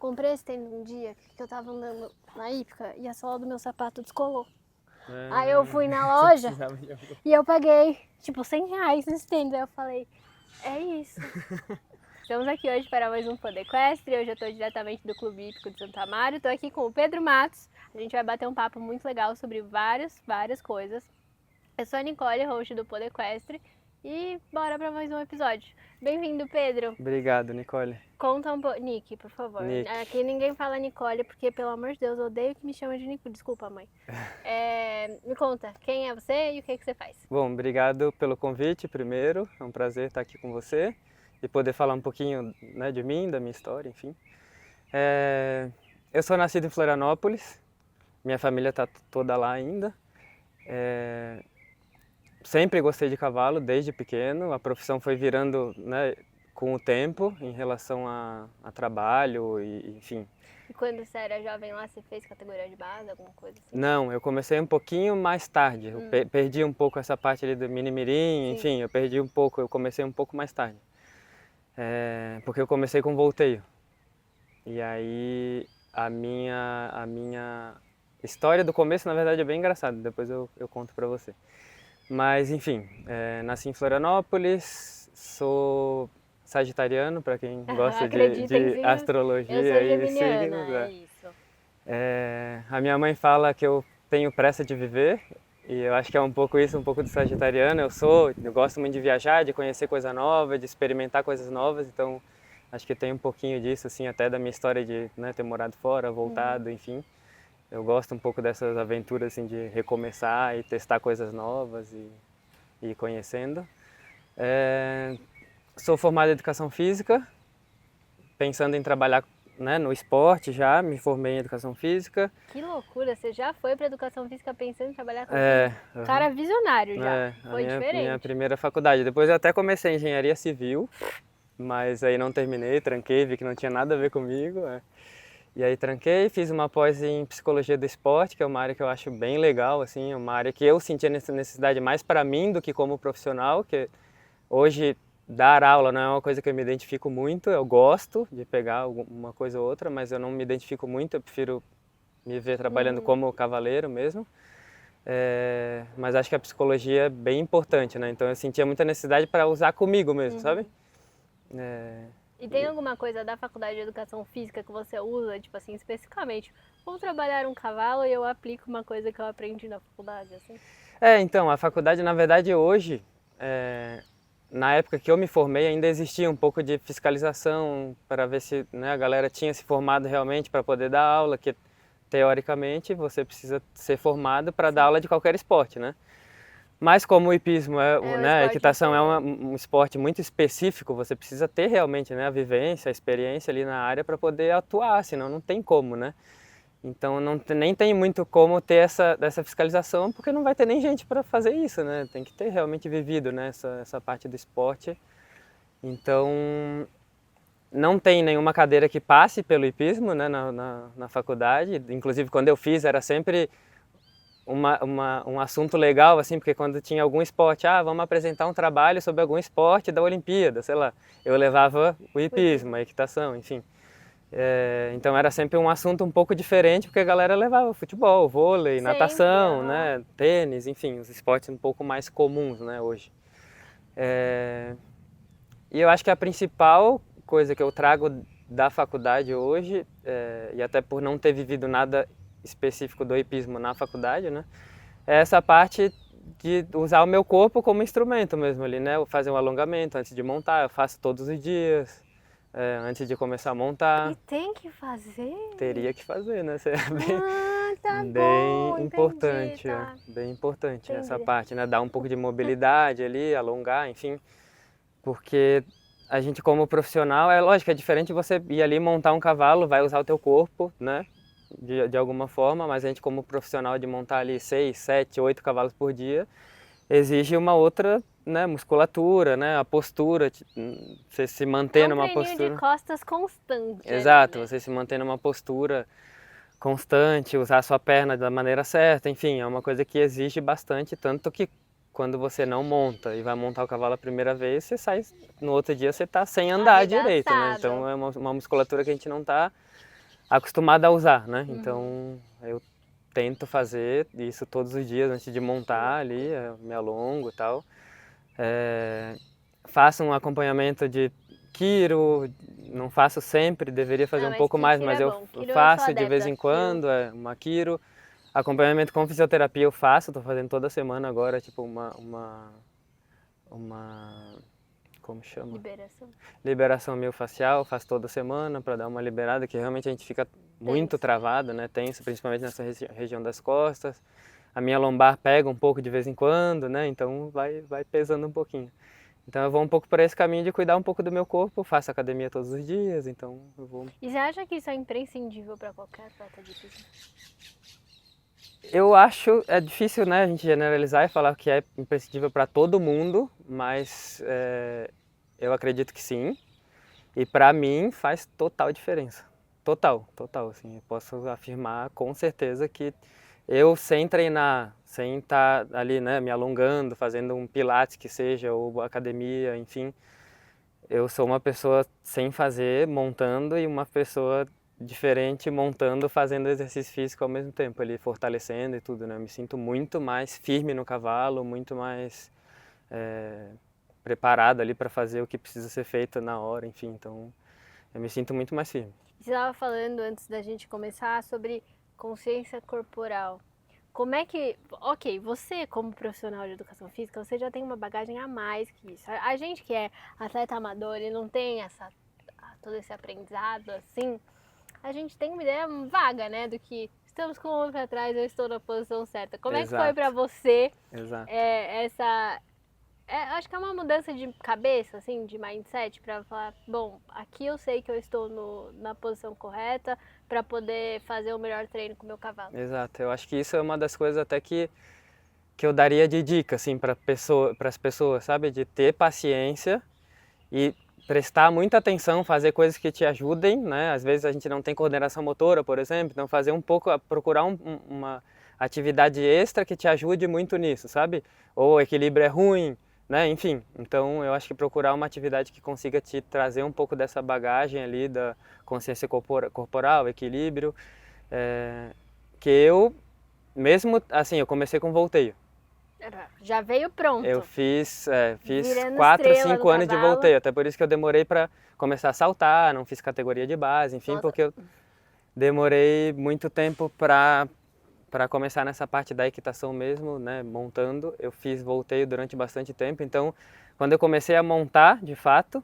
Comprei esse tênis um dia que eu tava andando na Ípica e a sola do meu sapato descolou. Aí eu fui na loja e eu paguei, tipo, R$100 nesse tênis. Aí eu falei, é isso. Estamos aqui hoje para mais um Podequestre. Hoje eu estou diretamente do Clube Hípico de Santo Amaro. Estou aqui com o Pedro Matos. A gente vai bater um papo muito legal sobre várias coisas. Eu sou a Nicole, host do Podequestre. E bora para mais um episódio. Bem-vindo, Pedro. Obrigado, Nicole. Conta um pouco. Nick, por favor. Nick. Aqui ninguém fala Nicole, porque, pelo amor de Deus, eu odeio que me chamem de Nicole. Desculpa, mãe. Me conta, quem é você e o que você faz? Bom, obrigado pelo convite primeiro. É um prazer estar aqui com você e poder falar um pouquinho, né, de mim, da minha história, enfim. Eu sou nascido em Florianópolis. Minha família está toda lá ainda. Sempre gostei de cavalo desde pequeno. A profissão foi virando, né, com o tempo em relação a trabalho e enfim. E quando você era jovem lá, você fez categoria de base, alguma coisa assim? Não, eu comecei um pouquinho mais tarde. Eu perdi um pouco essa parte ali do mini-mirim, enfim, eu perdi um pouco, eu comecei um pouco mais tarde. Porque eu comecei com volteio. E aí a minha história do começo, na verdade, é bem engraçada, depois eu conto pra você. Mas, enfim, nasci em Florianópolis, sou sagitariano, para quem gosta de astrologia e signos. É isso. A minha mãe fala que eu tenho pressa de viver, e eu acho que é um pouco isso, um pouco do sagitariano. Eu gosto muito de viajar, de conhecer coisa nova, de experimentar coisas novas, então acho que tem um pouquinho disso, assim, até da minha história de, né, ter morado fora, voltado, enfim. Eu gosto um pouco dessas aventuras, assim, de recomeçar e testar coisas novas e ir conhecendo. Sou formado em Educação Física, pensando em trabalhar, né, no esporte já, me formei em Educação Física. Que loucura, você já foi para Educação Física pensando em trabalhar com isso? Cara visionário já, foi diferente. Minha primeira faculdade. Depois eu até comecei Engenharia Civil, mas aí não terminei, tranquei, vi que não tinha nada a ver comigo. E aí tranquei, fiz uma pós em Psicologia do Esporte, que é uma área que eu acho bem legal, assim, uma área que eu sentia necessidade mais para mim do que como profissional, que hoje dar aula não é uma coisa que eu me identifico muito, eu gosto de pegar uma coisa ou outra, mas eu não me identifico muito, eu prefiro me ver trabalhando como cavaleiro mesmo. Mas acho que a psicologia é bem importante, né? Então eu sentia muita necessidade para usar comigo mesmo, sabe? E tem alguma coisa da Faculdade de Educação Física que você usa, tipo assim, especificamente? Vou trabalhar um cavalo e eu aplico uma coisa que eu aprendi na faculdade, assim? Então, a faculdade, na verdade, hoje, na época que eu me formei, ainda existia um pouco de fiscalização para ver se, né, a galera tinha se formado realmente para poder dar aula, que teoricamente você precisa ser formado para dar aula de qualquer esporte, né? Mas como o hipismo, né, a equitação é um esporte muito específico, você precisa ter realmente, né, a vivência, a experiência ali na área para poder atuar, senão não tem como, né? Então nem tem muito como ter essa fiscalização, porque não vai ter nem gente para fazer isso, né? Tem que ter realmente vivido, né, essa parte do esporte. Então não tem nenhuma cadeira que passe pelo hipismo, né, na faculdade. Inclusive quando eu fiz era sempre um assunto legal, assim, porque quando tinha algum esporte, vamos apresentar um trabalho sobre algum esporte da Olimpíada, sei lá, eu levava o hipismo, a equitação, enfim. Então era sempre um assunto um pouco diferente, porque a galera levava futebol, vôlei, natação, né, tênis, enfim, os esportes um pouco mais comuns, né, hoje. E eu acho que a principal coisa que eu trago da faculdade hoje, e até por não ter vivido nada específico do hipismo na faculdade, né? É essa parte de usar o meu corpo como instrumento mesmo ali, né? Fazer um alongamento antes de montar, eu faço todos os dias, antes de começar a montar. E tem que fazer? Teria que fazer, né? Tá bem bom, importante, entendi, tá. bem importante essa Entendi. parte, né? Dar um pouco de mobilidade ali, alongar, enfim, porque a gente como profissional, é lógico, é diferente você ir ali montar um cavalo, vai usar o teu corpo, né? De alguma forma, mas a gente como profissional de montar ali 6, 7, 8 cavalos por dia, exige uma outra, né, musculatura, né, a postura, você se manter numa postura... É um treininho de costas constante. Exato, ali, né? você se manter numa postura constante, usar a sua perna da maneira certa, enfim, é uma coisa que exige bastante, tanto que quando você não monta e vai montar o cavalo a primeira vez, você sai, no outro dia você está sem andar direito, né? Então é uma musculatura que a gente não está acostumado a usar, né? Então eu tento fazer isso todos os dias antes de montar ali, me alongo e tal. Faço um acompanhamento de quiro, não faço sempre, deveria fazer um pouco mais, mas eu faço de vez em quando, uma quiro. Acompanhamento com fisioterapia eu faço, estou fazendo toda semana agora, tipo como chama? Liberação miofascial, faço toda semana para dar uma liberada, que realmente a gente fica muito travado, né? Tenso, principalmente nessa região das costas. A minha lombar pega um pouco de vez em quando, né? Então vai pesando um pouquinho. Então eu vou um pouco por esse caminho de cuidar um pouco do meu corpo, faço academia todos os dias, então eu vou... E você acha que isso é imprescindível para qualquer atleta de pismo? Eu acho, é difícil, né, a gente generalizar e falar que é imprescindível para todo mundo, mas eu acredito que sim. E para mim faz total diferença. Total, assim, eu posso afirmar com certeza que eu sem treinar, sem estar ali, né, me alongando, fazendo um pilates que seja, ou academia, enfim, eu sou uma pessoa sem fazer, montando, e uma pessoa diferente montando, fazendo exercício físico ao mesmo tempo, ali fortalecendo e tudo, né? Eu me sinto muito mais firme no cavalo, muito mais preparado ali para fazer o que precisa ser feito na hora, enfim, então eu me sinto muito mais firme. Você estava falando antes da gente começar sobre consciência corporal. Como é que, ok, você como profissional de educação física, você já tem uma bagagem a mais que isso. A gente que é atleta amador e não tem todo esse aprendizado assim, a gente tem uma ideia vaga, né, do que estamos com o ombro para trás, eu estou na posição certa. Como é que foi para você acho que é uma mudança de cabeça, assim, de mindset, para falar, bom, aqui eu sei que eu estou na posição correta para poder fazer o melhor treino com o meu cavalo. Exato, eu acho que isso é uma das coisas até que eu daria de dica, assim, para as pessoas, sabe? De ter paciência e prestar muita atenção, fazer coisas que te ajudem, né? Às vezes a gente não tem coordenação motora, por exemplo, então fazer um pouco, procurar uma atividade extra que te ajude muito nisso, sabe? Ou o equilíbrio é ruim, né? Enfim, então eu acho que procurar uma atividade que consiga te trazer um pouco dessa bagagem ali da consciência corporal, equilíbrio, que eu, mesmo assim, eu comecei com volteio. Já veio pronto. Eu fiz 4, 5 anos de volteio, até por isso que eu demorei para começar a saltar, não fiz categoria de base, enfim, porque eu demorei muito tempo para começar nessa parte da equitação mesmo, né, montando. Eu fiz volteio durante bastante tempo, então quando eu comecei a montar, de fato,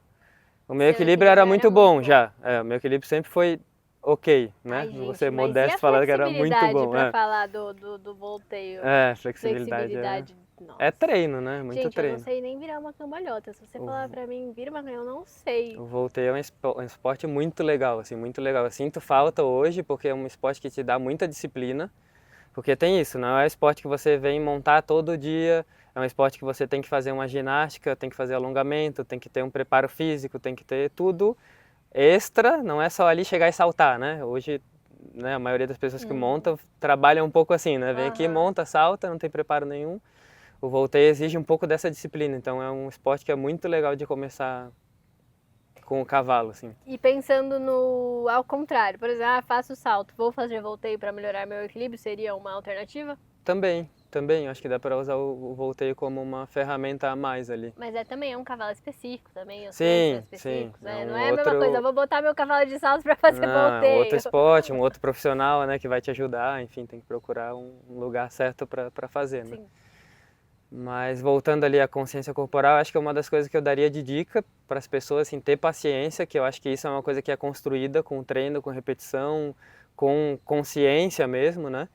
o meu equilíbrio era muito bom já. O meu equilíbrio sempre foi ok, né? Ai, gente, vou ser modesto falando que era muito bom. Para falar do volteio. Flexibilidade. É treino, né? Muito treino. Eu não sei nem virar uma cambalhota. Se você falar pra mim, vira uma cambalhota, eu não sei. O volteio é um esporte muito legal, assim, muito legal. Eu sinto falta hoje porque é um esporte que te dá muita disciplina. Porque tem isso, não é um esporte que você vem montar todo dia, é um esporte que você tem que fazer uma ginástica, tem que fazer alongamento, tem que ter um preparo físico, tem que ter tudo extra, não é só ali chegar e saltar, né? Hoje, né, a maioria das pessoas que montam trabalham um pouco assim, né? Vem aqui, monta, salta, não tem preparo nenhum. O volteio exige um pouco dessa disciplina, então é um esporte que é muito legal de começar com o cavalo, assim. E pensando ao contrário, por exemplo, faço salto, vou fazer volteio para melhorar meu equilíbrio, seria uma alternativa? Também, acho que dá para usar o volteio como uma ferramenta a mais ali. Mas também é um cavalo específico também, os sim, específicos, né? Não é a mesma coisa, vou botar meu cavalo de salto para fazer volteio. Outro esporte, um outro profissional, né, que vai te ajudar, enfim, tem que procurar um lugar certo para fazer, né? Sim. Mas voltando ali à consciência corporal, acho que é uma das coisas que eu daria de dica para as pessoas, assim, ter paciência, que eu acho que isso é uma coisa que é construída com treino, com repetição, com consciência mesmo, né?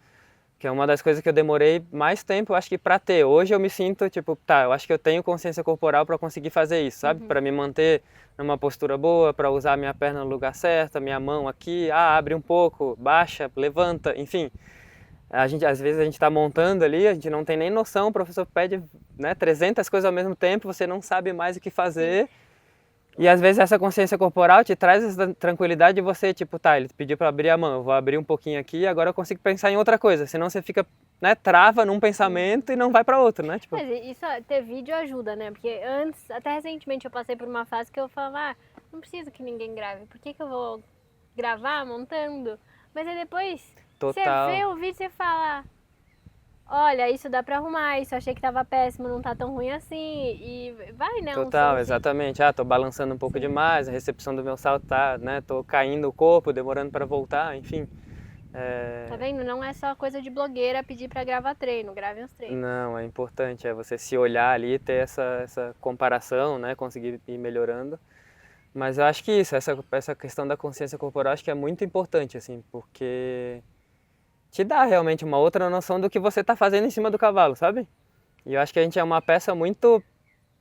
Que é uma das coisas que eu demorei mais tempo, eu acho que para ter. Hoje eu me sinto, tipo, eu acho que eu tenho consciência corporal para conseguir fazer isso, sabe? Para me manter numa postura boa, para usar a minha perna no lugar certo, a minha mão aqui, abre um pouco, baixa, levanta, enfim. Às vezes a gente está montando ali, a gente não tem nem noção, o professor pede, né, 300 coisas ao mesmo tempo, você não sabe mais o que fazer. E às vezes essa consciência corporal te traz essa tranquilidade de você, tipo, ele pediu para abrir a mão, eu vou abrir um pouquinho aqui e agora eu consigo pensar em outra coisa. Senão você fica, né, trava num pensamento e não vai para outro, né? Tipo... Mas isso, ter vídeo ajuda, né? Porque antes, até recentemente eu passei por uma fase que eu falava, não preciso que ninguém grave, por que eu vou gravar montando, mas aí depois Total. você vê o vídeo e você fala, olha, isso dá pra arrumar, isso eu achei que tava péssimo, não tá tão ruim assim, e vai, né, um Total, som, exatamente. Ah, tô balançando um pouco demais, a recepção do meu salto tá, né, tô caindo o corpo, demorando para voltar, enfim. Tá vendo? Não é só coisa de blogueira pedir pra gravar treino, gravem os treinos. Não, é importante, é você se olhar ali, ter essa comparação, né, conseguir ir melhorando. Mas eu acho que isso, essa questão da consciência corporal, acho que é muito importante, assim, porque te dá realmente uma outra noção do que você está fazendo em cima do cavalo, sabe? E eu acho que a gente é uma peça muito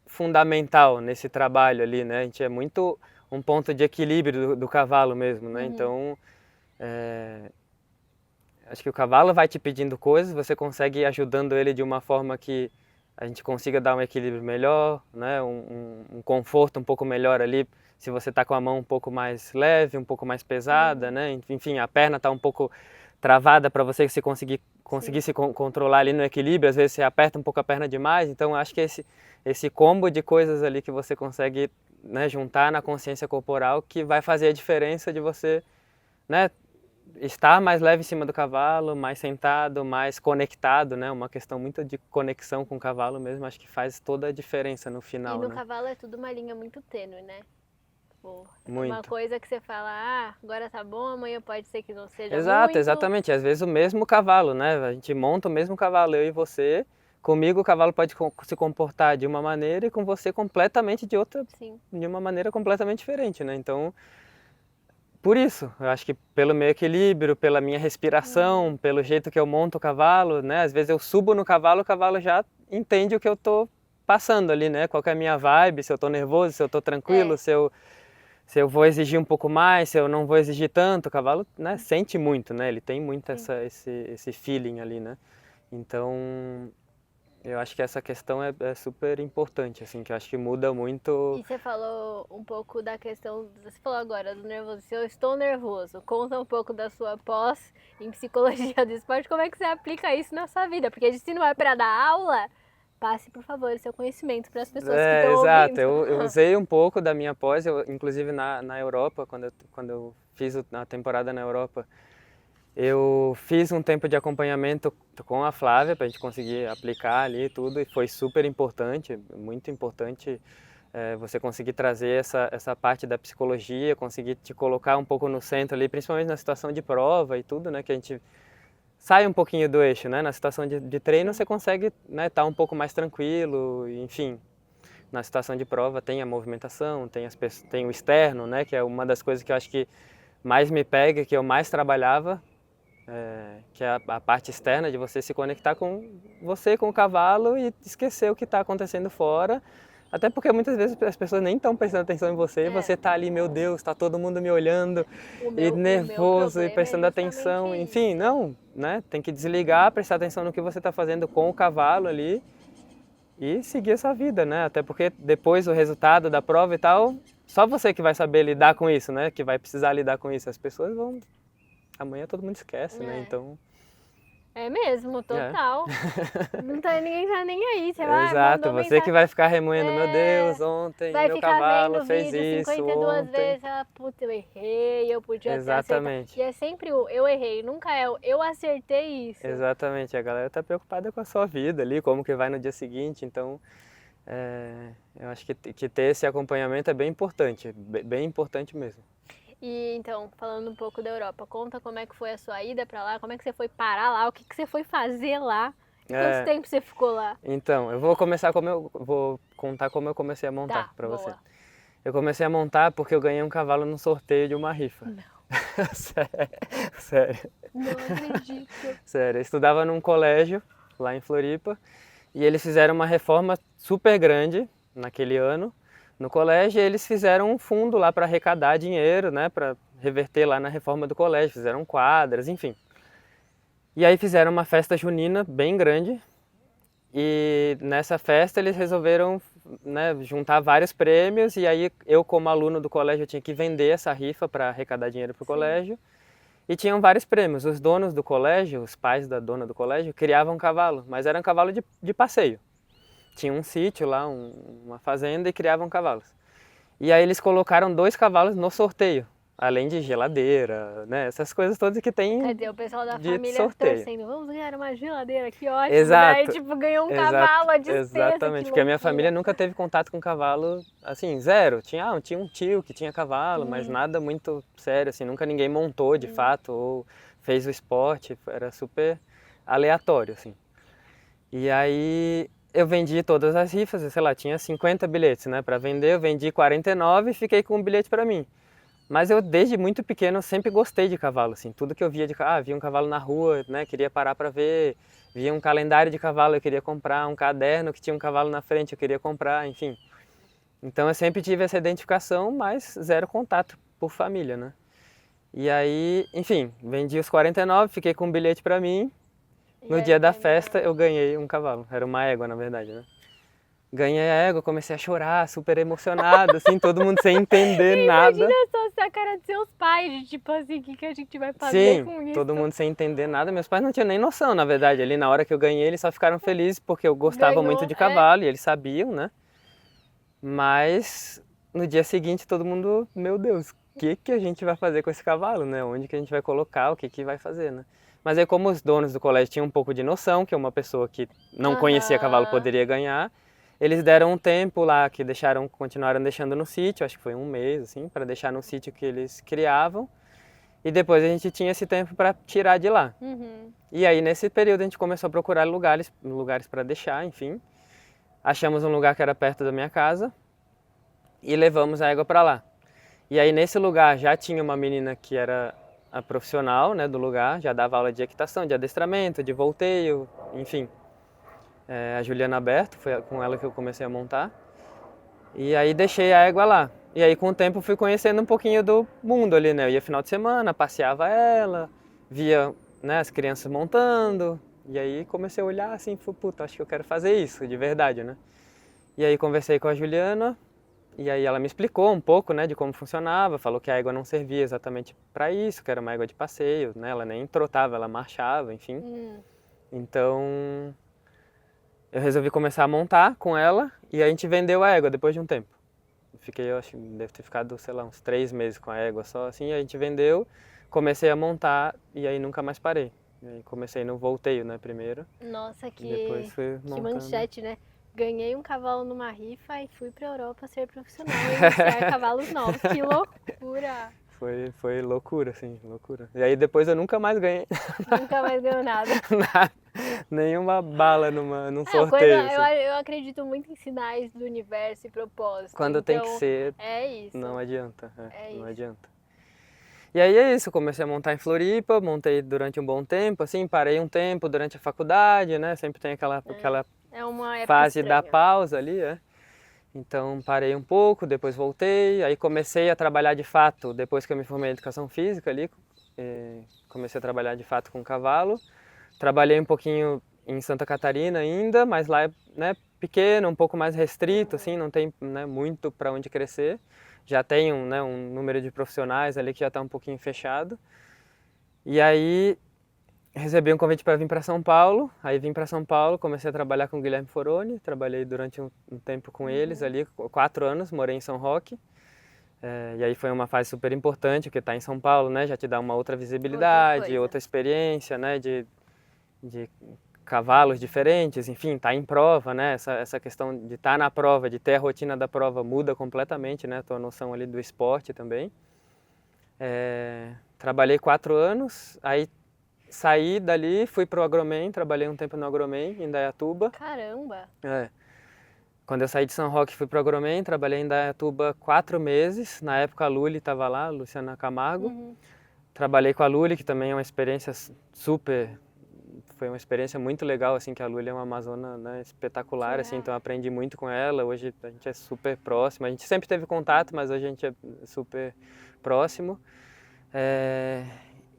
fundamental nesse trabalho ali, né? A gente é muito um ponto de equilíbrio do cavalo mesmo, né? Então, acho que o cavalo vai te pedindo coisas, você consegue ir ajudando ele de uma forma que a gente consiga dar um equilíbrio melhor, né? Um conforto um pouco melhor ali, se você está com a mão um pouco mais leve, um pouco mais pesada, né? Enfim, a perna está um pouco travada para você se conseguir se controlar ali no equilíbrio, às vezes você aperta um pouco a perna demais, então acho que esse combo de coisas ali que você consegue, né, juntar na consciência corporal que vai fazer a diferença de você, né, estar mais leve em cima do cavalo, mais sentado, mais conectado, né? Uma questão muito de conexão com o cavalo mesmo, acho que faz toda a diferença no final, E no né? cavalo é tudo uma linha muito tênue, né? Tipo, uma Muito. coisa que você fala, ah, agora tá bom, amanhã pode ser que não seja Exato, muito. exatamente. Às vezes o mesmo cavalo, né? A gente monta o mesmo cavalo, eu e você. Comigo o cavalo pode se comportar de uma maneira e com você completamente de outra, Sim. de uma maneira completamente diferente, né? Então, por isso, eu acho que pelo meu equilíbrio, pela minha respiração, pelo jeito que eu monto o cavalo, né? Às vezes eu subo no cavalo, o cavalo já entende o que eu tô passando ali, né? Qual que é a minha vibe, se eu tô nervoso, se eu tô tranquilo, se eu vou exigir um pouco mais, se eu não vou exigir tanto. O cavalo, né, sente muito, né? Ele tem muito esse feeling ali, né? Então, eu acho que essa questão é super importante, assim, que eu acho que muda muito. E você falou um pouco da questão, você falou agora do nervoso. Se eu estou nervoso, conta um pouco da sua pós em psicologia do esporte, como é que você aplica isso na sua vida? Porque se não é para dar aula, passe, por favor, o seu conhecimento para as pessoas que estão Exato. ouvindo. Eu usei um pouco da minha pós, inclusive na Europa, quando eu fiz a temporada na Europa, eu fiz um tempo de acompanhamento com a Flávia para a gente conseguir aplicar ali tudo e foi super importante, muito importante você conseguir trazer essa parte da psicologia, conseguir te colocar um pouco no centro ali, principalmente na situação de prova e tudo, né, que a gente sai um pouquinho do eixo, né, na situação de treino você consegue, né, estar um pouco mais tranquilo, enfim. Na situação de prova tem a movimentação, tem o externo, né, que é uma das coisas que eu acho que mais me pega, que eu mais trabalhava, que é a parte externa de você se conectar com você, com o cavalo e esquecer o que está acontecendo fora. Até porque muitas vezes as pessoas nem estão prestando atenção em você, e você está ali, meu Deus, está todo mundo me olhando, e nervoso, e prestando atenção, enfim, não, né? Tem que desligar, prestar atenção no que você está fazendo com o cavalo ali e seguir a sua vida, né? Até porque depois o resultado da prova e tal, só você que vai saber lidar com isso, né? Que vai precisar lidar com isso. As pessoas vão amanhã todo mundo esquece, né? Então. É mesmo, total. Não tá, ninguém tá nem aí. Você vai, exato, você que vai ficar remoendo, meu Deus, ontem vai meu ficar cavalo vendo fez vídeo isso 52 ontem. vezes, puta, eu errei, eu podia ter acertado. Exatamente. E é sempre o eu errei, nunca é o eu acertei isso. Exatamente, a galera tá preocupada com a sua vida ali, como que vai no dia seguinte, então eu acho que ter esse acompanhamento é bem importante mesmo. E então, falando um pouco da Europa, conta como é que foi a sua ida pra lá, como é que você foi parar lá, o que que você foi fazer lá, quanto tempo você ficou lá? Então, eu vou contar como eu comecei a montar pra você. Boa. Eu comecei a montar porque eu ganhei um cavalo num sorteio de uma rifa. Não. Sério. Não acredito. Sério, eu estudava num colégio lá em Floripa e eles fizeram uma reforma super grande naquele ano no colégio e eles fizeram um fundo lá para arrecadar dinheiro, né, para reverter lá na reforma do colégio, fizeram quadras, enfim. E aí fizeram uma festa junina bem grande e nessa festa eles resolveram, né, juntar vários prêmios e aí eu como aluno do colégio tinha que vender essa rifa para arrecadar dinheiro para o colégio. E tinham vários prêmios. Os donos do colégio, os pais da dona do colégio, criavam um cavalo, mas era um cavalo de passeio. Tinha um sítio lá, uma fazenda e criavam cavalos. E aí eles colocaram 2 cavalos no sorteio. além de geladeira, né? Essas coisas todas que tem Quer dizer, o pessoal da de família sorteio. torcendo, vamos ganhar uma geladeira, que ótimo. Exato. Daí, tipo, ganhou um cavalo à despesa, Exatamente, que porque a minha loucura. família nunca teve contato com cavalo, assim, zero. Tinha um tio que tinha cavalo, mas nada muito sério, assim, nunca ninguém montou de fato ou fez o esporte, era super aleatório, assim. E aí eu vendi todas as rifas, sei lá, tinha 50 bilhetes, né, para vender, eu vendi 49 e fiquei com um bilhete para mim. Mas eu desde muito pequeno sempre gostei de cavalo, assim, tudo que eu via de cavalo, via um cavalo na rua, né, queria parar para ver, via um calendário de cavalo, eu queria comprar, um caderno que tinha um cavalo na frente, eu queria comprar, enfim. Então eu sempre tive essa identificação, mas zero contato por família, né. E aí, enfim, vendi os 49, fiquei com um bilhete para mim. No dia da festa eu ganhei um cavalo, era uma égua na verdade, né. Ganhei a égua, comecei a chorar, super emocionado, assim, todo mundo sem entender nada. Imagina só a cara dos seus pais, de tipo assim, o que a gente vai fazer com isso? Todo mundo sem entender nada. Meus pais não tinham nem noção, na verdade. Ali na hora que eu ganhei, eles só ficaram felizes porque eu gostava muito de cavalo e eles sabiam, né? Mas no dia seguinte todo mundo, meu Deus, o que a gente vai fazer com esse cavalo, né? Onde que a gente vai colocar, o que vai fazer, né? Mas aí como os donos do colégio tinham um pouco de noção que uma pessoa que não conhecia cavalo poderia ganhar, eles deram um tempo lá que continuaram deixando no sítio, acho que foi um mês, assim, para deixar no sítio que eles criavam. E depois a gente tinha esse tempo para tirar de lá. E aí nesse período a gente começou a procurar lugares para deixar, enfim. Achamos um lugar que era perto da minha casa e levamos a égua para lá. E aí nesse lugar já tinha uma menina que era a profissional, né, do lugar, já dava aula de equitação, de adestramento, de volteio, enfim. A Juliana Aberto, foi com ela que eu comecei a montar. E aí deixei a égua lá. E aí com o tempo fui conhecendo um pouquinho do mundo ali, né? Eu ia final de semana, passeava ela, via, né, as crianças montando. E aí comecei a olhar assim, falei, puta, acho que eu quero fazer isso, de verdade, né? E aí conversei com a Juliana, e aí ela me explicou um pouco, né, de como funcionava, falou que a égua não servia exatamente para isso, que era uma égua de passeio, né? Ela nem trotava, ela marchava, enfim. Então eu resolvi começar a montar com ela e a gente vendeu a égua depois de um tempo. Eu acho que deve ter ficado, sei lá, uns 3 meses com a égua só, assim, a gente vendeu, comecei a montar e aí nunca mais parei. E aí comecei no volteio, né, primeiro. Nossa, Depois fui que montando. manchete, né? Ganhei um cavalo numa rifa e fui pra Europa ser profissional e iniciar cavalos novos. Que loucura! Foi loucura, assim, loucura. E aí depois eu nunca mais ganhei Nunca mais ganhou nada. nada, nenhuma bala num sorteio. Eu acredito muito em sinais do universo e propósito. Quando tem que ser, é isso. não adianta. Não isso. adianta. E aí é isso, eu comecei a montar em Floripa, montei durante um bom tempo, assim, parei um tempo durante a faculdade, né? Sempre tem aquela uma época fase estranha. da pausa ali, Então parei um pouco, depois voltei, aí comecei a trabalhar de fato, depois que eu me formei em educação física ali, comecei a trabalhar de fato com cavalo. Trabalhei um pouquinho em Santa Catarina ainda, mas lá é, né, pequeno, um pouco mais restrito, assim, não tem, né, muito para onde crescer. Já tem um número de profissionais ali que já está um pouquinho fechado. E aí recebi um convite para vir para São Paulo, aí vim para São Paulo, comecei a trabalhar com o Guilherme Foroni, trabalhei durante um tempo com eles ali, 4 anos, morei em São Roque. E aí foi uma fase super importante, porque tá em São Paulo, né, já te dá uma outra visibilidade, outra experiência, né, de cavalos diferentes, enfim, tá em prova, né, essa questão de estar na prova, de ter a rotina da prova muda completamente, né, a tua noção ali do esporte também. Trabalhei 4 anos, aí saí dali, fui pro Agromen, trabalhei um tempo no Agromen, em Indaiatuba. Caramba! Quando eu saí de São Roque, fui pro Agromen, trabalhei em Indaiatuba 4 meses, na época a Luli estava lá, Luciana Camargo. Trabalhei com a Luli, que também é uma experiência foi uma experiência muito legal, assim, que a Luli é uma amazona, né, espetacular, assim, então eu aprendi muito com ela, hoje a gente é super próximo, a gente sempre teve contato, mas hoje a gente é super próximo.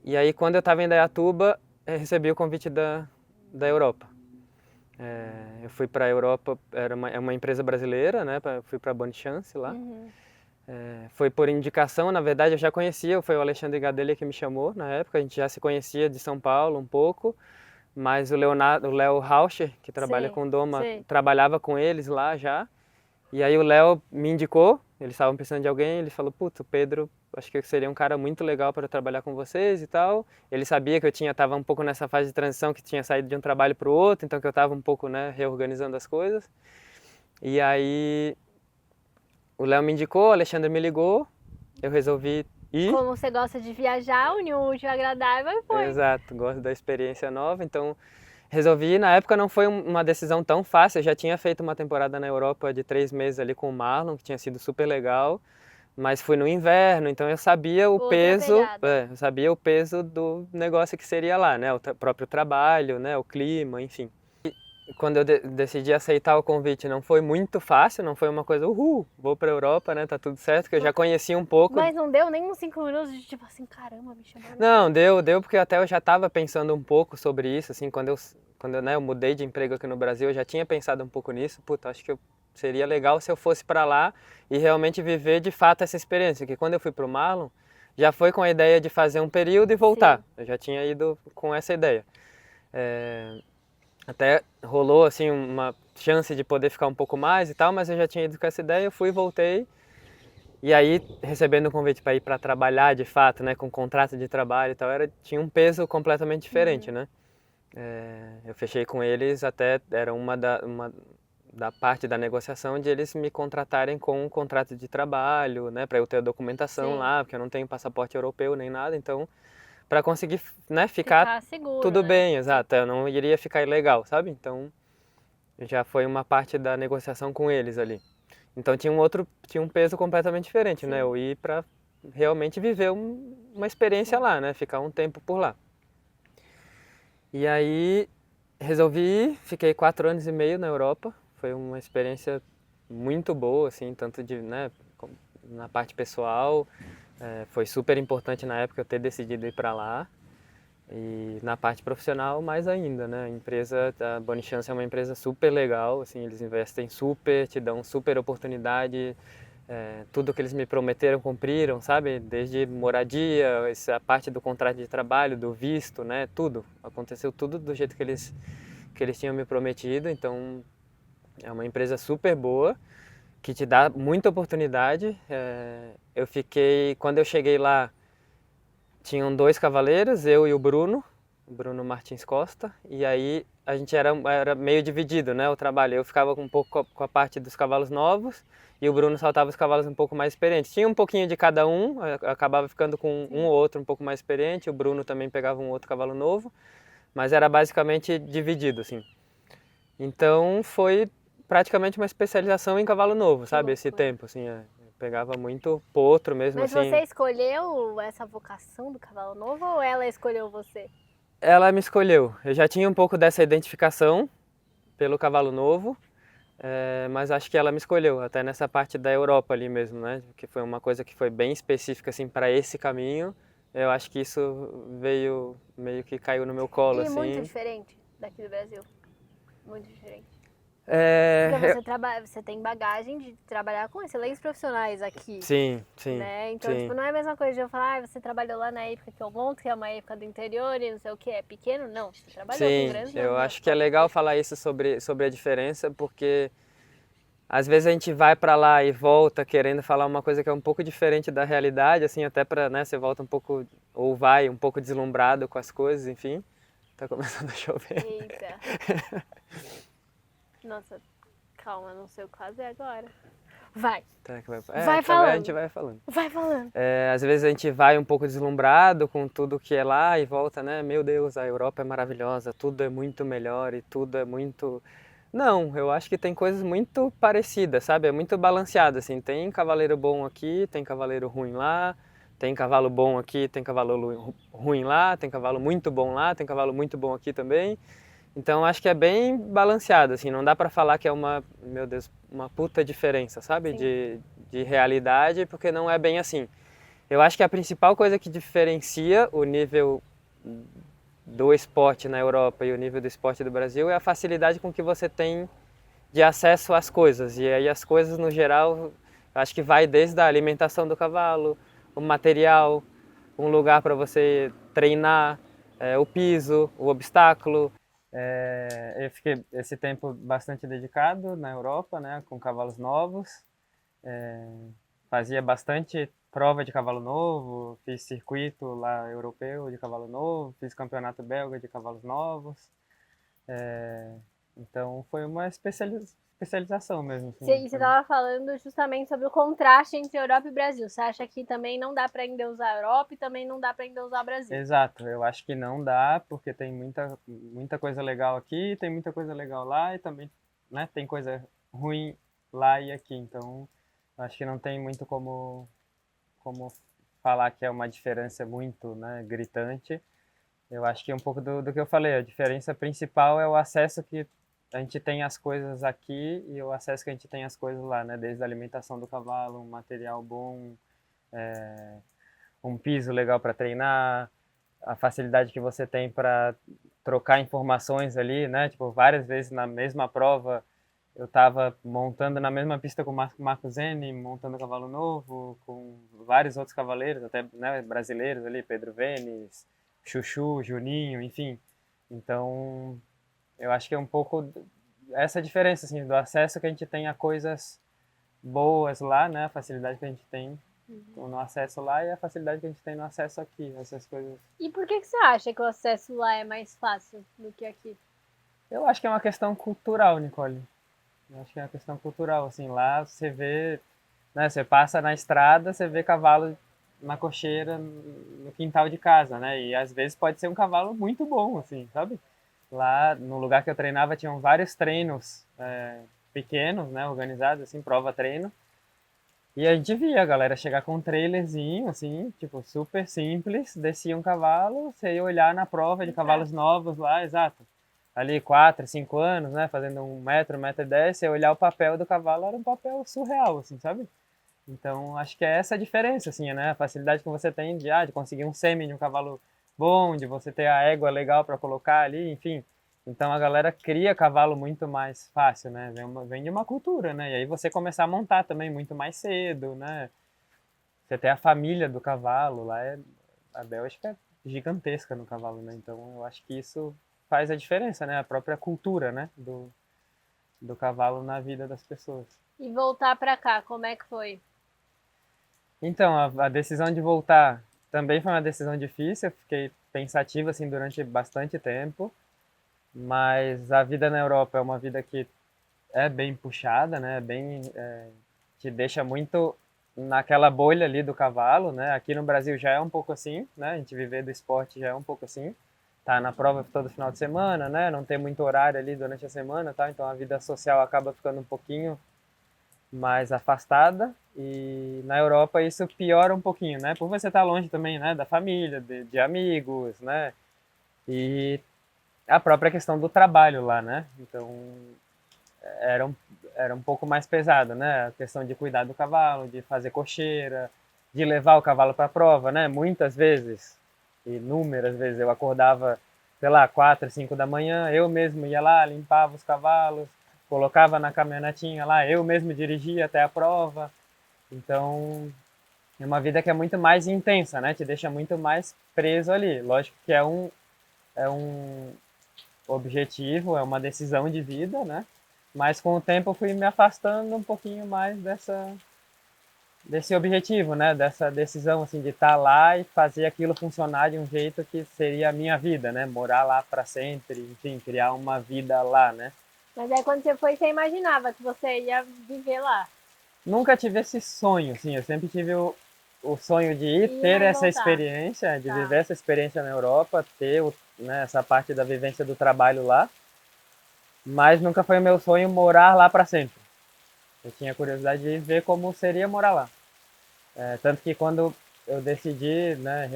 E aí quando eu estava em Indaiatuba, recebi o convite da Europa. Eu fui para a Europa, é uma empresa brasileira, né, fui para a Bonne Chance lá. Foi por indicação, na verdade eu já conhecia, foi o Alexandre Gadelha que me chamou na época, a gente já se conhecia de São Paulo um pouco, mas o Léo Rauscher, que trabalha com Doma, trabalhava com eles lá já. E aí o Léo me indicou, eles estavam precisando de alguém, ele falou, putz, o Pedro acho que seria um cara muito legal para trabalhar com vocês e tal. Ele sabia que eu estava um pouco nessa fase de transição, que tinha saído de um trabalho para o outro, então que eu estava um pouco, né, reorganizando as coisas. E aí o Léo me indicou, o Alexandre me ligou, eu resolvi ir. Como você gosta de viajar, uniu o útil ao agradável e foi. Exato, gosto da experiência nova, então resolvi. Na época não foi uma decisão tão fácil, eu já tinha feito uma temporada na Europa de 3 meses ali com o Marlon, que tinha sido super legal, mas fui no inverno, então eu sabia o peso, eu sabia o peso do negócio que seria lá, né, o próprio trabalho, né, o clima, enfim. Quando eu decidi aceitar o convite, não foi muito fácil, não foi uma coisa, vou pra Europa, né, tá tudo certo, que eu já conhecia um pouco. Mas não deu nem uns 5 minutos de tipo assim, caramba, me chamaram. Não, deu porque até eu já estava pensando um pouco sobre isso, assim, quando eu, né, eu mudei de emprego aqui no Brasil, eu já tinha pensado um pouco nisso, puta, acho que seria legal se eu fosse para lá e realmente viver de fato essa experiência, que quando eu fui pro Marlon, já foi com a ideia de fazer um período e voltar, Sim. Eu já tinha ido com essa ideia. Até rolou assim uma chance de poder ficar um pouco mais e tal, mas eu já tinha ido com essa ideia, eu fui e voltei. E aí, recebendo o convite para ir para trabalhar de fato, né, com contrato de trabalho e tal, tinha um peso completamente diferente, né? Eu fechei com eles, até era uma da parte da negociação de eles me contratarem com um contrato de trabalho, né, para eu ter a documentação Sim. lá, porque eu não tenho passaporte europeu nem nada, então para conseguir, né, ficar seguro, tudo né? bem, exato, eu não iria ficar ilegal, sabe? Então já foi uma parte da negociação com eles ali. Então tinha um peso completamente diferente, Sim. né? Eu ir para realmente viver uma experiência Sim. lá, né? Ficar um tempo por lá. E aí resolvi ir, fiquei 4 anos e meio na Europa. Foi uma experiência muito boa, assim, tanto de, né, na parte pessoal. Foi super importante na época eu ter decidido ir para lá. E na parte profissional, mais ainda, né? A empresa, a Bonichance é uma empresa super legal, assim, eles investem super, te dão super oportunidade, tudo que eles me prometeram cumpriram, sabe? Desde moradia, essa parte do contrato de trabalho, do visto, né? Tudo. Aconteceu tudo do jeito que eles tinham me prometido, então é uma empresa super boa, que te dá muita oportunidade. Quando eu cheguei lá, tinham 2 cavaleiros, eu e o Bruno Martins Costa, e aí a gente era meio dividido, né, o trabalho. Eu ficava um pouco com a parte dos cavalos novos e o Bruno saltava os cavalos um pouco mais experientes. Tinha um pouquinho de cada um, acabava ficando com um ou outro um pouco mais experiente, o Bruno também pegava um outro cavalo novo, mas era basicamente dividido, assim. Então foi praticamente uma especialização em cavalo novo, sabe, esse tempo, assim, pegava muito potro mesmo. Mas assim. Você escolheu essa vocação do cavalo novo ou ela escolheu você? Ela me escolheu. Eu já tinha um pouco dessa identificação pelo cavalo novo, mas acho que ela me escolheu, até nessa parte da Europa ali mesmo, né? Que foi uma coisa que foi bem específica assim para esse caminho. Eu acho que isso veio meio que caiu no meu colo, E assim. muito diferente daqui do Brasil. Muito diferente. Porque você tem bagagem de trabalhar com excelentes profissionais aqui. Sim, sim. Né? Então, sim. Tipo, não é a mesma coisa de eu falar, você trabalhou lá na época que eu monto, que é uma época do interior e não sei o que, é pequeno. Não, você trabalhou com grandes. Sim, eu acho que é legal falar isso sobre a diferença, porque às vezes a gente vai para lá e volta querendo falar uma coisa que é um pouco diferente da realidade, assim, até para, né, você volta um pouco, ou vai um pouco deslumbrado com as coisas, enfim. Tá começando a chover. Eita. Nossa, calma, não sei o que fazer agora. Vai. Vai falando. A gente vai falando. Vai falando. Às vezes a gente vai um pouco deslumbrado com tudo que é lá e volta, né? Meu Deus, a Europa é maravilhosa, tudo é muito melhor e tudo é muito... Não, eu acho que tem coisas muito parecidas, sabe? É muito balanceado, assim. Tem cavaleiro bom aqui, tem cavaleiro ruim lá, tem cavalo bom aqui, tem cavalo ruim lá, tem cavalo muito bom lá, tem cavalo muito bom aqui também. Então acho que é bem balanceado, assim, não dá pra falar que é meu Deus, uma puta diferença, sabe? De realidade, porque não é bem assim. Eu acho que a principal coisa que diferencia o nível do esporte na Europa e o nível do esporte do Brasil é a facilidade com que você tem de acesso às coisas. E aí as coisas, no geral, acho que vai desde a alimentação do cavalo, o material, um lugar para você treinar, o piso, o obstáculo. Eu fiquei esse tempo bastante dedicado na Europa, né, com cavalos novos. Fazia bastante prova de cavalo novo, fiz circuito lá europeu de cavalo novo, fiz campeonato belga de cavalos novos. Então foi uma especialização mesmo. Assim, Você estava falando justamente sobre o contraste entre Europa e Brasil. Você acha que também não dá para ainda usar a Europa e também não dá para ainda usar o Brasil? Exato, eu acho que não dá, porque tem muita coisa legal aqui, tem muita coisa legal lá e também, né, tem coisa ruim lá e aqui. Então, acho que não tem muito como falar que é uma diferença muito, né, gritante. Eu acho que é um pouco do que eu falei. A diferença principal é o acesso que a gente tem às coisas aqui e o acesso que a gente tem às coisas lá, né? Desde a alimentação do cavalo, um material bom, um piso legal para treinar, a facilidade que você tem para trocar informações ali, né? Tipo, várias vezes na mesma prova eu estava montando na mesma pista com o Marco Zeni, montando cavalo novo, com vários outros cavaleiros, até, né, brasileiros ali, Pedro Venes, Chuchu, Juninho, enfim. Então, eu acho que é um pouco essa diferença, assim, do acesso que a gente tem a coisas boas lá, né, a facilidade que a gente tem no acesso lá e a facilidade que a gente tem no acesso aqui, essas coisas. E por que você acha que o acesso lá é mais fácil do que aqui? Eu acho que é uma questão cultural, Nicole. Eu acho que é uma questão cultural, assim, lá você vê, né, você passa na estrada, você vê cavalo na cocheira, no quintal de casa, né, e às vezes pode ser um cavalo muito bom, assim, sabe? Lá no lugar que eu treinava tinham vários treinos pequenos, né, organizados, assim, prova-treino, e a gente via a galera chegar com um trailerzinho, assim, tipo, super simples, descia um cavalo, você ia olhar na prova de cavalos novos lá, exato. Ali 4, 5 anos, né, fazendo 1 metro, 1,10 m, você olhar o papel do cavalo era um papel surreal, assim, sabe? Então, acho que é essa a diferença, assim, né? A facilidade que você tem de conseguir um sêmen de um cavalo bom, de você ter a égua legal para colocar ali, enfim. Então, a galera cria cavalo muito mais fácil, né? Vem de uma cultura, né? E aí você começar a montar também muito mais cedo, né? Você tem a família do cavalo, a Bélgica é gigantesca no cavalo, né? Então, eu acho que isso faz a diferença, né? A própria cultura, né? Do cavalo na vida das pessoas. E voltar para cá, como é que foi? Então, a decisão de voltar também foi uma decisão difícil. Eu fiquei pensativo assim durante bastante tempo, mas a vida na Europa é uma vida que é bem puxada, né? Te deixa muito naquela bolha ali do cavalo, né? Aqui no Brasil já é um pouco assim, né? A gente viver do esporte já é um pouco assim. Tá na prova todo final de semana, né? Não tem muito horário ali durante a semana, tá? Então a vida social acaba ficando um pouquinho mais afastada, e na Europa isso piora um pouquinho, né? Por você estar longe também, né, da família, de amigos, né? E a própria questão do trabalho lá, né? Então era um, era um pouco mais pesado, né? A questão de cuidar do cavalo, de fazer cocheira, de levar o cavalo para a prova, né? Muitas vezes, inúmeras vezes eu acordava, sei lá, 4, 5 da manhã, eu mesmo ia lá, limpava os cavalos, colocava na caminhonetinha lá, eu mesmo dirigia até a prova. Então, é uma vida que é muito mais intensa, né? Te deixa muito mais preso ali. Lógico que é um objetivo, é uma decisão de vida, né? Mas com o tempo eu fui me afastando um pouquinho mais desse objetivo, né? Dessa decisão assim de estar lá e fazer aquilo funcionar de um jeito que seria a minha vida, né? Morar lá para sempre, enfim, criar uma vida lá, né? Mas aí quando você foi, você imaginava que você ia viver lá? Nunca tive esse sonho, assim, eu sempre tive o sonho de ir ter E essa voltar. experiência, de Tá. viver essa experiência na Europa, ter né, essa parte da vivência do trabalho lá, mas nunca foi o meu sonho morar lá para sempre. Eu tinha curiosidade de ver como seria morar lá. Tanto que quando eu decidi, né,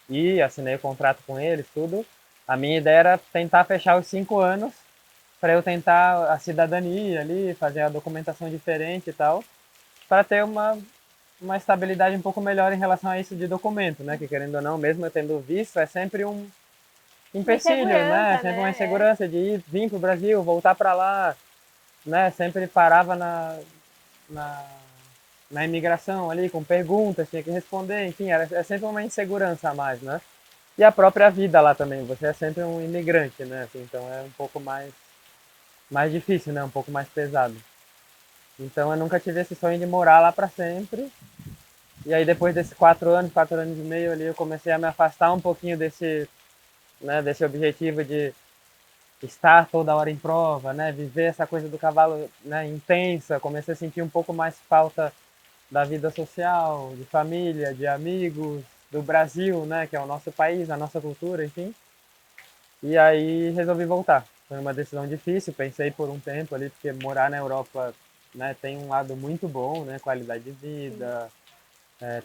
ir, assinei o contrato com eles, tudo, a minha ideia era tentar fechar os 5 anos para eu tentar a cidadania ali, fazer a documentação diferente e tal, para ter uma estabilidade um pouco melhor em relação a isso de documento, né? Que querendo ou não, mesmo eu tendo visto, é sempre um Uma empecilho, né? insegurança, Sempre uma né? insegurança de vir para o Brasil, voltar para lá, né? Sempre parava na, na imigração ali com perguntas, tinha que responder, enfim, é sempre uma insegurança a mais, né? E a própria vida lá também, você é sempre um imigrante, né? Assim, então é um pouco mais difícil, né? Um pouco mais pesado. Então eu nunca tive esse sonho de morar lá para sempre. E aí depois desses 4 anos e meio ali, eu comecei a me afastar um pouquinho desse, né, desse objetivo de estar toda hora em prova, né, viver essa coisa do cavalo, né, intensa. Comecei a sentir um pouco mais falta da vida social, de família, de amigos, do Brasil, né, que é o nosso país, a nossa cultura, enfim. E aí resolvi voltar. Foi uma decisão difícil, pensei por um tempo ali, porque morar na Europa, né, tem um lado muito bom, né, qualidade de vida,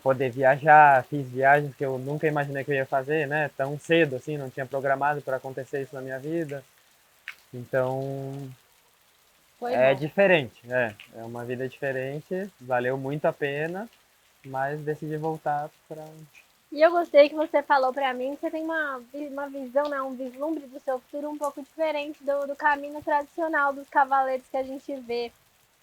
poder viajar, fiz viagens que eu nunca imaginei que eu ia fazer, né, tão cedo assim, não tinha programado para acontecer isso na minha vida. Então, Foi é bom. diferente, é uma vida diferente, valeu muito a pena, mas decidi voltar para. E eu gostei que você falou pra mim que você tem uma visão, né, um vislumbre do seu futuro um pouco diferente do caminho tradicional dos cavaleiros que a gente vê